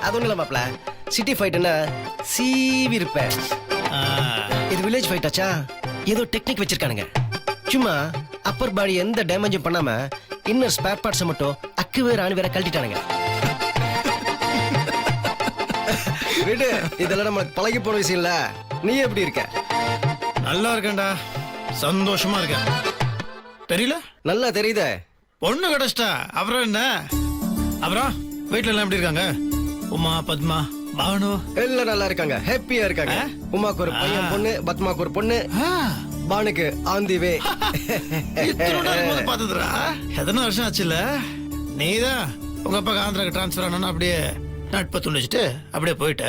அது ஒண்ணும் இல்ல மாப்ள. சிட்டி ஃபைட்னா சீவி இருப்பேன். இது வில்லேஜ் ஃபைட் ஆச்சா? ஏதோ டெக்னிக் வச்சிருக்கானுங்க. சும்மா அப்பர் பாடி எந்த டேமேஜும் பண்ணாம இன்னர் ஸ்பேர் பார்ட்ஸ் மட்டும் அக்கு வேற ஆணி வேற கழட்டிட்டானுங்க. விடு, இதெல்லாம் நமக்கு பழகி போன விஷயம் இல்ல. நீ எப்படி இருக்க? நல்லா இருக்கேன்டா, சந்தோஷமா இருக்கேன். தெரியல? நல்லா தெரியுதே. பொண்ணு கிடைச்சிட்டா, அப்புறம் என்ன? அப்புறம் வீட்டுல எல்லாம் எப்படி இருக்காங்க? உமா, பத்மா, பானு எல்லாம் நல்லா இருக்காங்க, ஹாப்பியா இருக்காங்க. உமாக்கு ஒரு பையன் பொண்ணு, பத்மாக்கு ஒரு பொண்ணு, பானுக்கு ஆன் தி வே. பாத்துதுடா, எத்தனை வருஷம் ஆச்சுல்ல? நீதான் உங்க அப்பா ஆந்திராக்கு டிரான்ஸ்பர் ஆனா அப்படியே நட்பை துண்டிச்சிட்டு அப்படியே போயிட்ட.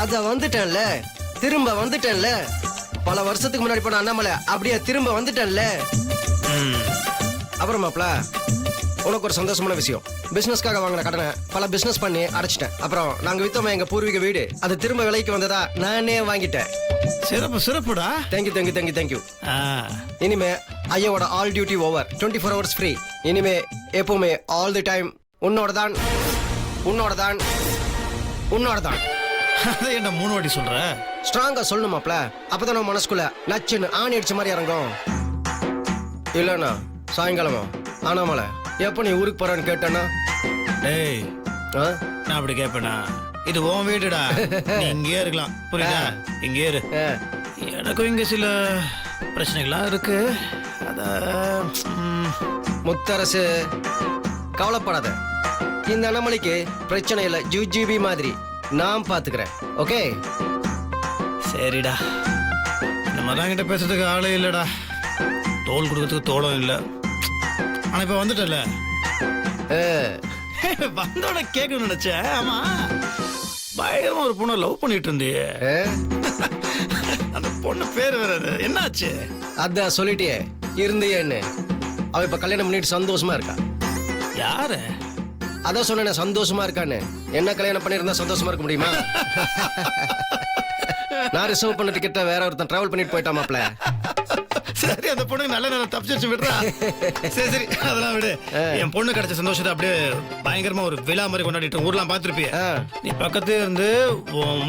அத வந்துட்டேன்ல, திரும்ப வந்துட்டேன்ல. பல வருஷத்துக்கு முன்னாடி போன அண்ணாமலை அப்படியே திரும்ப வந்துட்டேன்ல. அப்புறம் மாப்ள, உனக்கு ஒரு சந்தோஷமான விஷயம். பிசினஸ்க்காக வாங்கின கடனை பல பிசினஸ் பண்ணி அடைச்சிட்டேன். அப்புறம் நாங்க வித்தோம் எங்க பூர்வீக வீடு, அது திரும்ப விலைக்கு வந்ததா நானே வாங்கிட்டேன். சிறப்பு சிறப்புடா. Thank you thank you thank you thank you. இனிமே ஐயோட all duty over, 24 hours free. இனிமே எப்பவுமே ஆல் தி டைம் உன்னோட தான், உன்னோட தான், உன்னோட தான். என்ன 3 வாட்டி சொல்ற? ஸ்ட்ராங்கா சொல்லணுமாப்ல, அப்பதான் நம்ம மனசுக்குள்ள நச்சுன்னு ஆணி அடிச்ச மாதிரி இறங்கும். இல்லண்ணா சாயங்காலமா ஆனாமலை எப்ப நீ ஊருக்கு போறான்னு கேட்டேன்னா, டேய் நான் அப்படி கேட்பேனா? இது உன் வீடுடா, நீ இங்கேயே இருக்கலாம், புரியுதா? இங்கேயே இரு. எனக்கும் இங்க சில பிரச்சனைகள்லாம் இருக்கு. அத முத்தரசு கவலைப்படாத, இந்த அண்ணாமலைக்கு பிரச்சனை இல்லை. ஜிபி மாதிரி நான் பாத்துக்கிறேன். ஓகே சரிடா. இந்த மாதிரி கிட்ட பேசுறதுக்கு ஆளே இல்லடா, தோல் கொடுக்கறதுக்கு தோளும் இல்லை. ஆனா இப்ப வந்துட்டல, வந்தோட கேட்கணும்னு நினைச்சேன். ஆமா, பயங்கரமா ஒரு பொண்ணை லவ் பண்ணிட்டு இருந்தியே, அந்த பொண்ணு பேர் வேற என்னாச்சு? அதான் சொல்லிட்டியே இருந்தியேன்னு. அவ இப்ப கல்யாணம் பண்ணிட்டு சந்தோஷமா இருக்கா. யாரு? அதான் சொன்ன சந்தோஷமா இருக்கான்னு. என்ன கல்யாணம் பண்ணிருந்தா சந்தோஷமா இருக்க முடியுமா? நான் ரிசர்வ் பண்ண டிக்கெட்ட வேற ஒருத்தன் டிராவல் பண்ணிட்டு போயிட்டாமாப்ல. சரி, அந்த பொண்ணுக்கு நல்ல நேரம் தப்பிச்சு விடுறா. சரி சரி, அதெல்லாம் விடு. என் பொண்ணு கிடைச்ச சந்தோஷத்தை அப்படியே பயங்கரமா ஒரு விழா மாதிரி கொண்டாடிட்டு ஊர்லாம் பாத்துருப்பிய. நீ பக்கத்துல இருந்து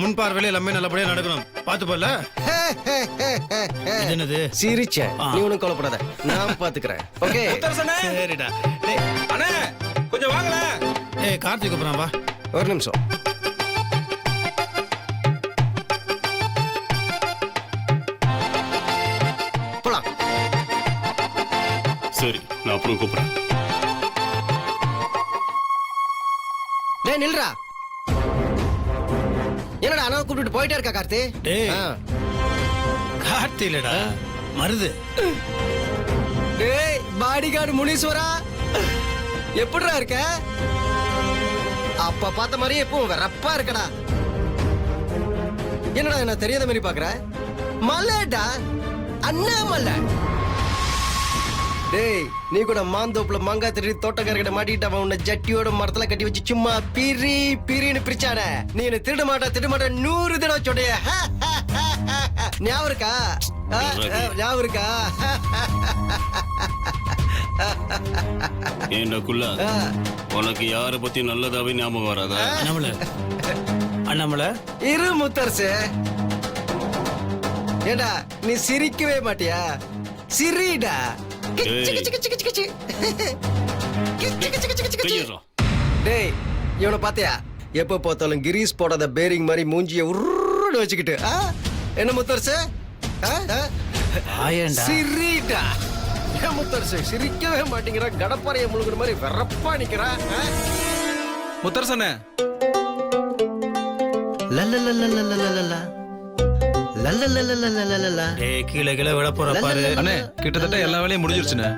முன் பார்வையில எல்லாமே நல்லபடியா நடக்கணும், பாத்து போல. என்னது சிரிச்ச? நீ ஒண்ணும் கவலைப்படாத, நான் பாத்துக்கிறேன். ஓகே சரிடா. அண்ணே கொஞ்சம் வாங்கல. ஏய் கார்த்திக் கூப்பிடுறான், வா. ஒரு நிமிஷம். சரி, நான் அப்புறம் கூப்பிடுறேன். டேய் நில்றா. என்னடா அண்ணா கூப்பிட்டு போயிட்டே இருக்கா கார்த்தி? டேய் கார்த்தி இல்லடா, மருது. டேய் பாடி கார்டு முனீஸ்வரா, எப்படிடா இருக்க? அப்ப பார்த்த மாதிரி எப்பவும் வெறப்பா இருக்கடா. என்னடா என்ன தெரியாத மாதிரி பாக்குற? மல்லடா, அண்ணாமலை. டேய் நீ கூட மாந்தோப்புல மாங்காய் திருடி தோட்டக்காரர்கிட்ட மாட்டிட்டு அவன் உன்னை ஜட்டியோட மரத்துல கட்டி வச்சு சும்மா பிரி பிரின்னு பிரிச்சான. நீ என்ன திருட மாட்ட 100 தடவை சொடைய. ஞாபகம் இருக்கா? ஞாபகம் இருக்கா? ஏண்டக்குள்ள உனக்கு யார பத்தி நல்லதாவே ஞாபகம் வராதா? அண்ணாமலை, அண்ணாமலை இரு முத்தரசு. ஏண்டா நீ சிரிக்கவே மாட்டியா? சிரிடா. டேய் இவனை பாத்தியா? எப்ப பார்த்தாலும் கிரீஸ் போடாத பேரிங் மாதிரி மூஞ்சிய உருன்னு வச்சுக்கிட்டு என்ன முத்தரசு? சிரிடா. ஏன் முத்தரசு சிரிக்கவே மாட்டேங்கிறா? கடப்பாறைய முழுங்குற மாதிரி வெறப்பா நிக்கிறா. முத்தரசனே கீழே கீழே விட போற பாரு. அண்ணே கிட்டத்தட்ட எல்லா வேலையும் முடிஞ்சிருச்சுண்ணே.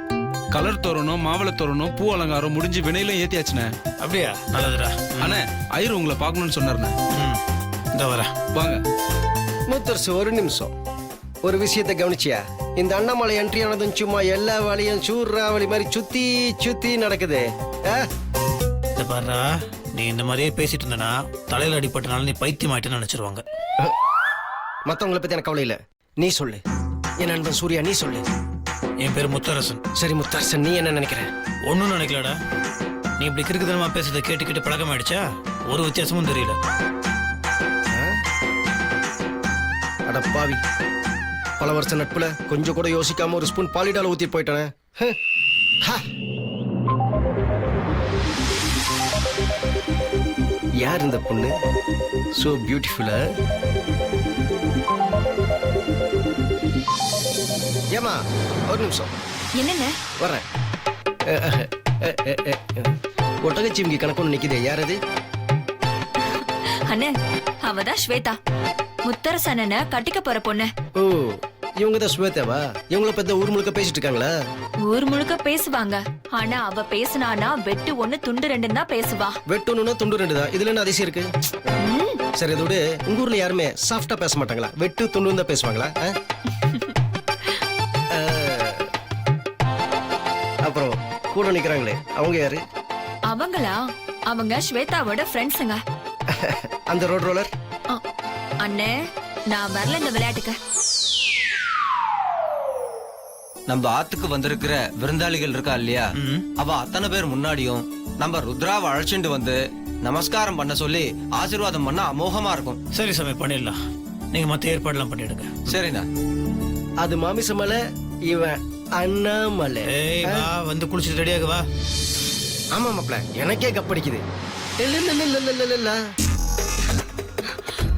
கலர் தோரணும், மாவளை தோரணும், பூ அலங்காரம் முடிஞ்சு வினையில ஏத்தியாச்சுண்ணே. அப்படியா? நல்லதுடா. அண்ணே ஐயர் உங்களை பார்க்கணும்னு சொன்னாருண்ணே. இந்த வர வாங்க. முத்தரசு ஒரு நிமிஷம். ஒரு விஷயத்தை கவனிச்சியா? இந்த அண்ணாமலை என்ட்ரி ஆனதும் சும்மா எல்லா வேலையும் சூறாவளி மாதிரி சுத்தி சுத்தி நடக்குது. பாருடா, நீ இந்த மாதிரியே பேசிட்டு இருந்தனா தலையில அடிப்பட்டனால நீ பைத்தியம் ஆயிட்டுன்னு நினைச்சிருவாங்க. மத்தவங்களை பத்தி எனக்கு கவலை இல்ல, நீ சொல்லு. என் நண்பன் சூர்யா, நீ சொல்லு. என் பேர் முத்தரசன். சரி முத்தரசன், நீ என்ன நினைக்கிற? ஒன்னும் நினைக்கலடா. நீ இப்படி கிறுக்குதனமா பேசுறதை கேட்டு பழக்கமாயிடுச்சா? ஒரு வித்தியாசமும் தெரியல. அட பாவி, பல வருஷம் நட்புல கொஞ்சம் கூட யோசிக்காம ஒரு ஸ்பூன் பாலிடால ஊத்தி போயிட்டானே. யார் இந்த பொண்ணு? சோ பியூட்டிஃபுல்லா. ஏமா ஒரு நிமிஷம். என்னங்க? வரேன். ஒட்டகச்சிவிங்கி கணக்கு நிக்குதே, யார் அது? அண்ணே, அவதான் ஸ்வேதா, முத்தரச அண்ணனை கட்டிக்க போற பொண்ணு. ஓ, இவங்க தான் ஸ்வேதாவா? இவங்கள பத்தி ஊர் முழுக்க பேசிட்டு இருக்காங்களா? ஊர் முழுக்க பேசுவாங்க, ஆனா அவ பேசினானா வெட்டு ஒண்ணு துண்டு ரெண்டுன்னு தான் பேசுவா. வெட்டணும்னா துண்டு ரெண்டு தான். இதுல என்ன அதிசயம் இருக்கு? சரி, அதோட உங்க ஊர்ல யாருமே சாஃப்டா பேச மாட்டாங்களா? வெட்டு துண்டு தான் பேசுவாங்களா? அப்புறம் கூட நிக்கிறாங்களே, அவங்க யாரு? அவங்களா? அவங்க ஸ்வேதாவோட ஃப்ரெண்ட்ஸுங்க. அந்த ரோட் ரோலர்? அண்ணே, நான் வரல இந்த விளையாட்டுக்கு. நம்ம ஆத்துக்கு வந்திருக்கிற விருந்தாளிகள் இருக்கா இல்லையா, அவ அத்தனை பேர் முன்னாடியும் நம்ம ருத்ராவை அழைச்சிட்டு வந்து நமஸ்காரம் பண்ண சொல்லி ஆசீர்வாதம் பண்ணா அமோகமா இருக்கும். சரி சாமி, பண்ணிடலாம். நீங்க மத்த ஏற்பாடுலாம் பண்ணிடுங்க. சரிண்ணா. அது மாமிசமலை, இவன் அண்ணாமலை. ஏய் வா, வந்து குளிச்சுட்டு ரெடியாக வா. ஆமா மாப்ள, எனக்கே கப்படிக்குது.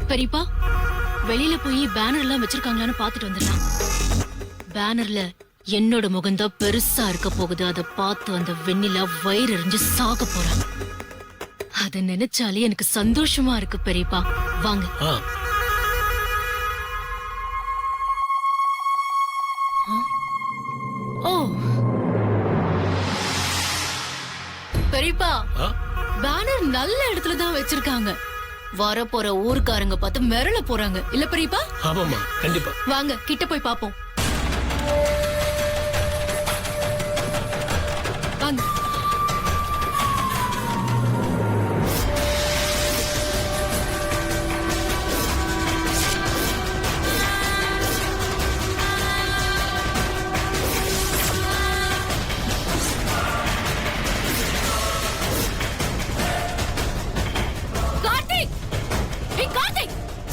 பெரியப்பா, வெளியில போய் பேனர் எல்லாம் வச்சிருக்காங்களான்னு பாத்துட்டு வந்துடலாம். பேனர்ல என்னோட முகம்தான் பெருசா இருக்க போகுது. அதை பார்த்து அந்த வெண்ணிலா வயிறு எறிஞ்சு சாக போறாங்க. அதை நினைச்சாலே எனக்கு சந்தோஷமா இருக்கு பெரியப்பா. வாங்க. ஓ பெரியப்பா, பேனர் நல்ல இடத்துல தான் வச்சிருக்காங்க. வர போற ஊருக்காரங்க பார்த்து மிரள போறாங்க இல்ல பெரியப்பா? ஆமாமா, கண்டிப்பா. வாங்க கிட்ட போய் பாப்போம். வாங்க.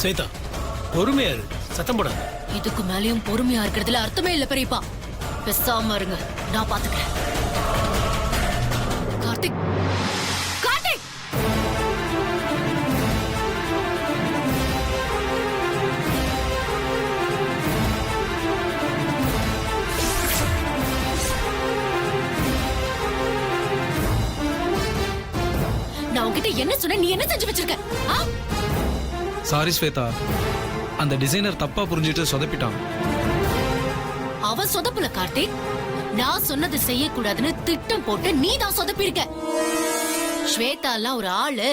ஸ்வேதா, பொறுமையா இரு, சத்தம் போடாத. இதுக்கு மேலயும் பொறுமையா இருக்கிறதுல அர்த்தமே இல்ல பெரியப்பா. பேசாம இருங்க, நான் பாத்துக்கிறேன். கார்த்திக், கார்த்திக்! நான் உன்கிட்ட என்ன சொன்ன? நீ என்ன செஞ்சு வச்சிருக்க? சாரி ஸ்வேதா, அந்த டிசைனர் தப்பா புரிஞ்சுட்டு சொதப்பிட்டான். அவன் சொதப்புல கார்த்திக், நான் சொன்னது செய்யக்கூடாதுன்னு திட்டம் போட்டு நீ தான் சொதப்பிருக்க. ஸ்வேதா எல்லாம் ஒரு ஆளு,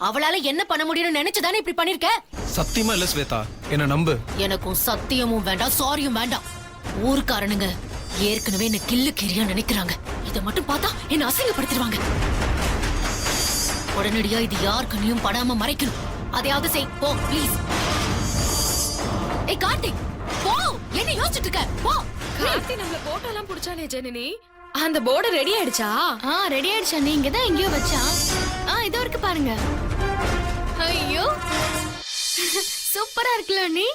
அவளால என்ன பண்ண முடியும்னு நினைச்சுதானே இப்படி பண்ணிருக்க? சத்தியமா இல்ல ஸ்வேதா, என்ன நம்பு. எனக்கும் சத்தியமும் வேண்டாம், சாரியும் வேண்டாம். ஊர்க்காரனுங்க ஏற்கனவே என்ன கில்லு கிரியா நினைக்கிறாங்க. இதை மட்டும் பார்த்தா என்ன அசிங்கப்படுத்திடுவாங்க. உடனடியா இது யார் கண்ணியும் படாம மறைக்கணும். அதையாவது செய், போ ப்ளீஸ். ஏய் கார்த்திக், போ. என்ன யோசிச்சுட்டு இருக்க? போ. கார்த்தி நம்மள போட்டோ எல்லாம் புடிச்சானே ஜெனனி, அந்த போர்டு ரெடி ஆயிடுச்சா? ரெடி ஆயிடுச்சா? நீங்க தான் எங்கேயோ வச்சா. இதோ இருக்கு பாருங்க. ஐயோ, சூப்பரா இருக்குல்ல நீ.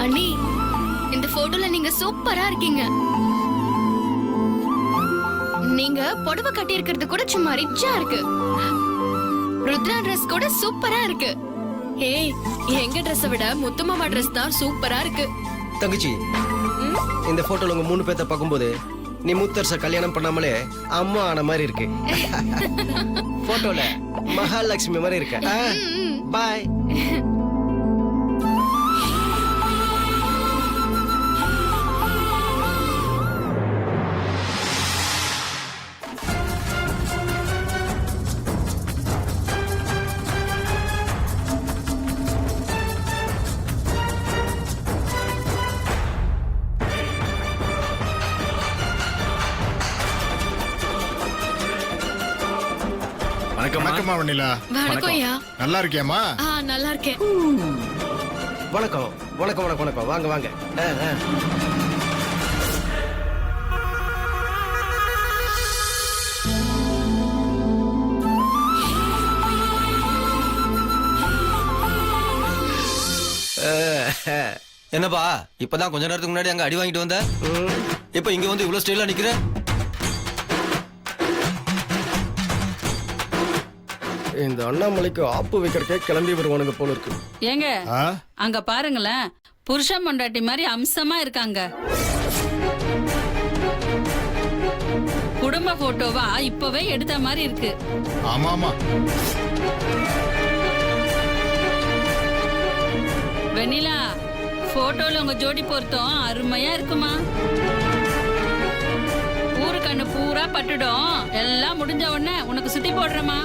அண்ணி, இந்த போட்டோல நீங்க சூப்பரா இருக்கீங்க. நீங்க புடவை கட்டி இருக்கிறது கூட சும்மா ரிச்சா இருக்கு. ருத்ரா Dress கூட சூப்பரா இருக்கு. ஏய், எங்க Dress விட முத்துமாமா Dress தான் சூப்பரா இருக்கு. தங்கச்சி, இந்த போட்டோல உங்க 3 பேத்த பார்க்கும்போது நீ முத்தரச கல்யாணம் பண்ணாமலே அம்மா ஆன மாதிரி இருக்கு. போட்டோல மகாலட்சுமி மாதிரி இருக்க. பாய். வணக்கம்மா வெண்ணிலா. வணக்கம் ஐயா. நல்லா இருக்கியாமா? நல்லா இருக்கேன். வணக்கம் வணக்கம் வணக்கம் வணக்கம் வாங்க வாங்க என்னப்பா இப்பதான் கொஞ்ச நேரத்துக்கு முன்னாடி அங்க அடி வாங்கிட்டு வந்த இப்ப இங்க வந்து இவ்வளவு ஸ்டைலா நிக்கிற? இந்த அண்ணாமலைக்கு ஆப்பு வைக்கிறக்கே கிளம்பி வருவானுங்க போல இருக்கு. ஏங்க அங்க பாருங்களேன், புருஷன் பொண்டாட்டி மாதிரி அம்சமா இருக்காங்க. குடும்ப போட்டோவா இப்பவே எடுத்த மாதிரி இருக்கு. ஆமா ஆமா. வெண்ணிலா, போட்டோல உங்க ஜோடி பொருத்தம் அருமையா இருக்குமா. ஊரு கண்ணு பூரா பட்டுடும். எல்லாம் முடிஞ்ச உடனே உனக்கு சுத்தி போடுறமா.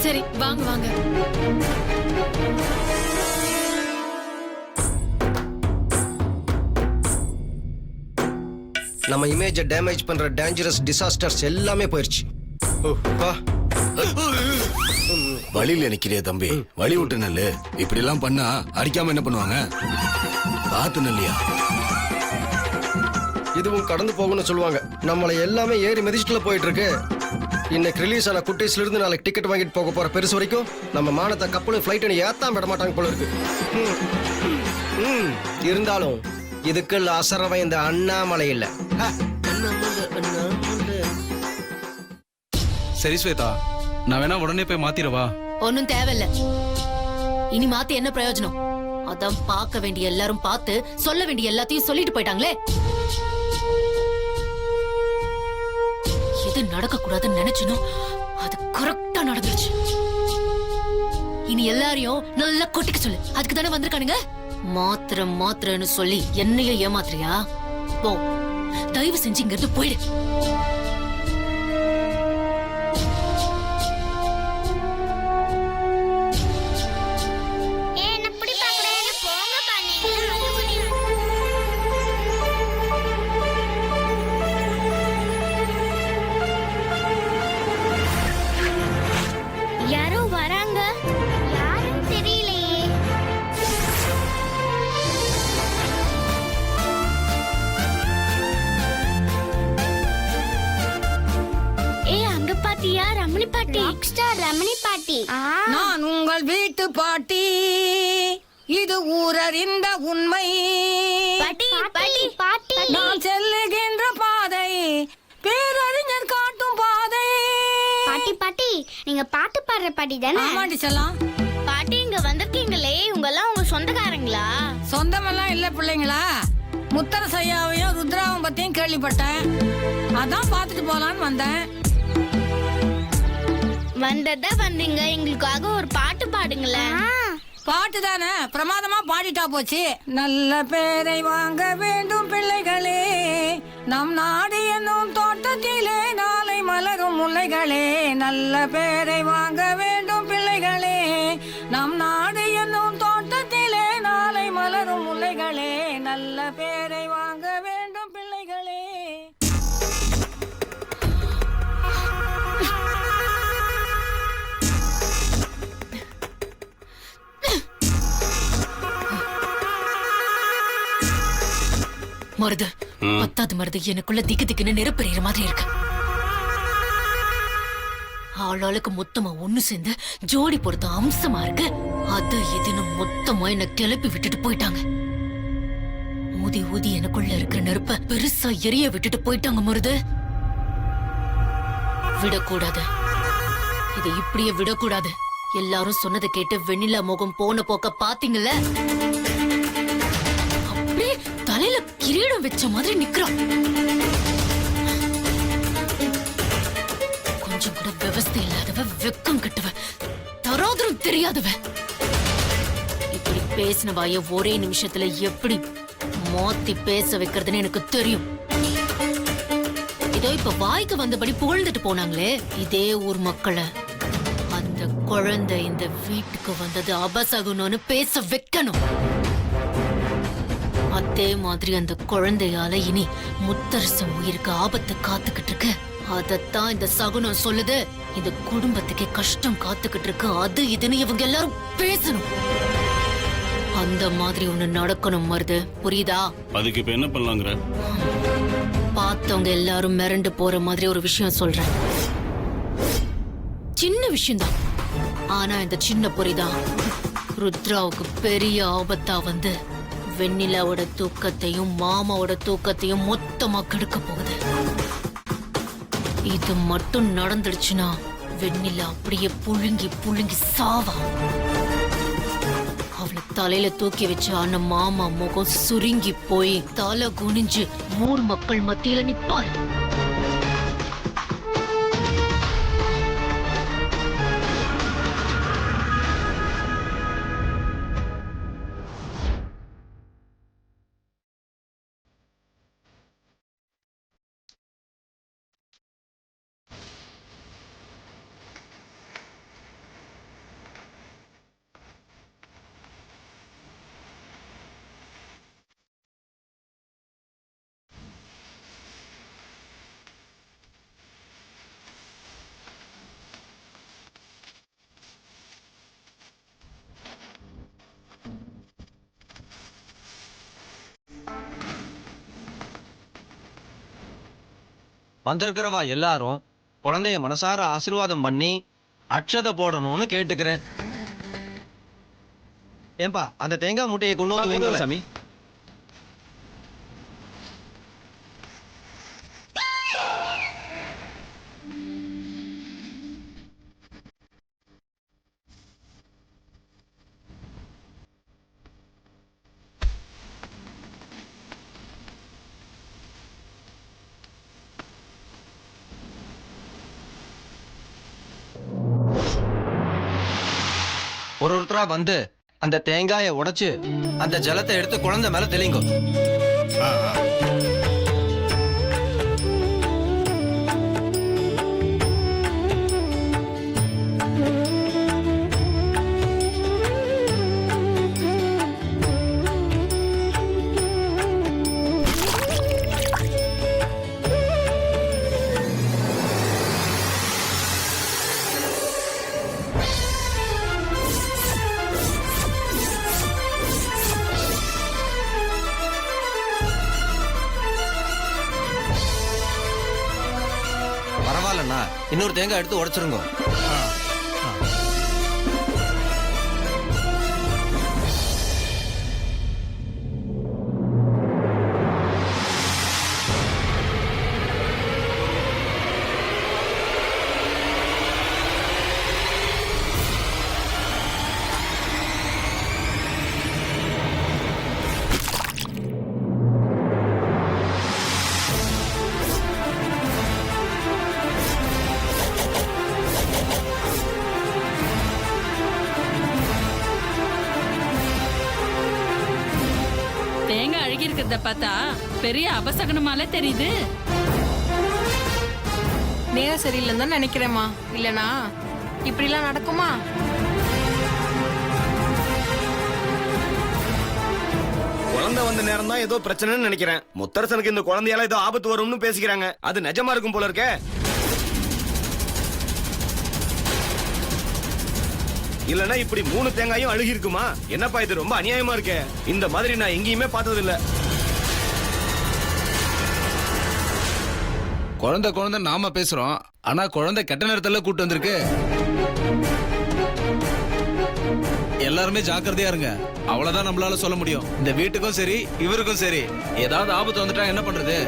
சரி வாங்க வாங்க. நம்ம இமேஜை டேமேஜ் பண்ற டேஞ்சரஸ் டிசாஸ்டர்ஸ் எல்லாமே போயிருச்சு. வழியில நிக்கிறிய தம்பி, வழி விட்டு நல்லு. இப்படி எல்லாம் பண்ணா அடிக்காம என்ன பண்ணுவாங்க? பார்த்து நல்லியா. இதுவும் கடந்து போகும்னு சொல்லுவாங்க. நம்மளை எல்லாமே ஏறி மிதிச்சுட்டுல போயிட்டு இருக்கு. இன்னைக்கு ரிலீஸ் ஆன குட்டீஸ்ல இருந்து நாளைக்கு டிக்கெட் வாங்கிட்டு போக போற பெருசு வரைக்கும் நம்ம மானத்தை கப்பலும் ஃபிளைட் ஏத்தாம விட மாட்டாங்க போல இருக்கு. இருந்தாலும் இதுக்குள்ள அசரவன் இந்த அண்ணாமலை இல்ல. சரி ஸ்வேதா, நான் வேணா உடனே போய் மாத்திரவா? ஒன்னும் தேவையில்ல. இனி மாத்தி என்ன பிரயோஜனம்? அதான் பார்க்க வேண்டிய எல்லாரும் பார்த்து சொல்ல வேண்டிய எல்லாத்தையும் சொல்லிட்டு போயிட்டாங்களே. எது நடக்க கூடாதுன்னு நினைச்சனோ அது கரெக்டா நடந்துருச்சு. இனி எல்லாரையும் நல்லா கொட்டிக்க சொல்லு. அதுக்கு தானே வந்திருக்கானுங்க. மாத்திரன்னு சொல்லி என்னைய ஏமாத்துறியா? போ, தயவு செஞ்சு இங்க இருந்து போயிடு. யாரோ வராங்க, யாரும் தெரியலையே. அங்க பாத்தியா ரமணி பாட்டி? ராக்ஸ்டார் ரமணி பாட்டி. நான் உங்கள் வீட்டு பாட்டி, இது ஊரறிந்த உண்மை. பாட்டி பாட்டி பாட்டி, நான் செல்லுகின்ற பாதை பேரறிஞர் காட்டும் பாதை. பாட்டி பாட்டி, நீங்க பாட்டு பாடுற பாட்டி தானே? ஆமாண்டி செல்லம். பாட்டி இங்க வந்திருக்கீங்களே, இவங்க எல்லாம் உங்க சொந்தக்காரங்களா? சொந்தமெல்லாம் இல்ல பிள்ளைங்களா. முத்தரசையாவையும் ருத்ராவும் பத்தியும் கேள்விப்பட்டேன். அதான் பாத்துட்டு போலான்னு வந்தேன். வந்ததா வந்தீங்க, எங்களுக்காக ஒரு பாட்டு பாடுங்களேன். பாட்டு தானே, பிரமாதமா பாடிட்டா போச்சு. நல்ல பேரை வாங்க வேண்டும் பிள்ளைகளே, நம் நாடு என்னும் தோட்டத்திலே நாளை மலரும் முல்லைகளே. நல்ல பேரை வாங்க வேண்டும் பிள்ளைகளே, நம் நாடு என்னும் தோட்டத்திலே நாளை மலரும் முல்லைகளே. நல்ல பேரை வாங்க வேண்டும் பிள்ளைகளே. மருது, பத்தாவது மருது, எனக்குள்ள திக்கு திக்குன்னு நெருப்பெறிகிற மாதிரி இருக்கு. ஆளாளுக்கு மொத்தமா ஒண்ணு சேர்ந்து ஜோடி பொறுத்த அம்சமா இருக்கு. அது இதுன்னு மொத்தமா என்ன கிளப்பி விட்டுட்டு போயிட்டாங்க. ஊதி ஊதி எனக்குள்ள இருக்கிற நெருப்ப பெருசா எரிய விட்டுட்டு போயிட்டாங்க மருது. விடக்கூடாது, இதை இப்படியே விடக்கூடாது. எல்லாரும் சொன்னதை கேட்டு வெண்ணிலா முகம் போன போக்க பாத்தீங்கல்ல. அப்படியே தலையில கிரீடம் வச்ச மாதிரி நிக்கிறான். கொஞ்சம் கூட விவசாய இல்லாதவ, வெக்கம் கட்டவ, தராதரம் தெரியாதவ. இப்படி பேசின வாய ஒரே நிமிஷத்துல எப்படி மாத்தி பேச வைக்கிறதுன்னு எனக்கு தெரியும். இதோ இப்ப வாய்க்கு வந்தபடி புகழ்ந்துட்டு போனாங்களே இதே ஊர் மக்களை, அந்த குழந்தை இந்த வீட்டுக்கு வந்தது அபசகுனம்னு பேச வைக்கணும். அதே மாதிரி அந்த குழந்தையால இனி முத்தரசன் உயிருக்கு ஆபத்து காத்துக்கிட்டு இருக்கு. அதத்தான் இந்த சகுனம் சொல்லுது. இந்த குடும்பத்துக்கே கஷ்டம் காத்துக்கிட்டு இருக்கு. அது இதுன்னு இவங்க எல்லாரும் பேசணும். அந்த மாதிரி ஒண்ணு நடக்கணும் மருது, புரியுதா? அதுக்கு இப்ப என்ன பண்ணலாங்கிற? பார்த்தவங்க எல்லாரும் மிரண்டு போற மாதிரி ஒரு விஷயம் சொல்றேன். சின்ன விஷயம்தான், ஆனா இந்த சின்ன பொறிதான் ருத்ராவுக்கு பெரிய ஆபத்தா வந்து வெண்ணிலாவோட தூக்கத்தையும் மாமாவோட தூக்கத்தையும் மொத்தமா கெடுக்க போகுது. இது மட்டும் நடந்துடுச்சுன்னா வெண்ணிலா அப்படியே புழுங்கி புழுங்கி சாவா. அவளை தலையில தூக்கி வச்ச அந்த மாமா முகம் சுருங்கி போய் தலை குனிஞ்சு ஊர் மக்கள் மத்தியில நிப்பாள். வந்திருக்கிறவா எல்லாரும் குழந்தைய மனசார ஆசீர்வாதம் பண்ணி அட்சதை போடணும்னு கேட்டுக்கிறேன். ஏன்பா அந்த தேங்காய் மூட்டையை கொண்டு வந்து வைங்க சாமி. ஒருத்தரா வந்து அந்த தேங்காயை உடைச்சு அந்த ஜலத்தை எடுத்து குழந்தை மேல தெளிங்க. பரவாயில்லண்ணா, இன்னொரு தேங்காய் எடுத்து உடைச்சிருங்க. தேங்காய் அழுகி இருக்கிறத பார்த்தா பெரிய அபசகனமால தெரியுது. நேரம் சரியில்லைன்னு தான் நினைக்கிறேம்மா. இல்லனா இப்படிலாம் நடக்குமா? குழந்தை வந்த நேரம் தான் ஏதோ பிரச்சனைன்னு நினைக்கிறேன். முத்தரசனுக்கு இந்த குழந்தையால ஏதோ ஆபத்து வரும்னு பேசிக்கிறாங்க. அது நிஜமா இருக்கும் போல இருக்கே. இல்லனா இப்படி 3 தேங்காயும் அழுகி இருக்குமா? என்னப்பா இது ரொம்ப அநியாயமா இருக்கே. இந்த மாதிரி நான் எங்கேயுமே பார்த்தது இல்ல. குழந்தை நாம பேசுறோம், ஆனா குழந்தை கெட்ட நேரத்துல கூட்டு வந்திருக்கு. எல்லாருமே ஜாக்கிரதையா இருங்க. அவ்வளவுதான் நம்மளால சொல்ல முடியும். இந்த வீட்டுக்கும் சரி இவருக்கும் சரி ஏதாவது ஆபத்து வந்துட்டா என்ன பண்றது?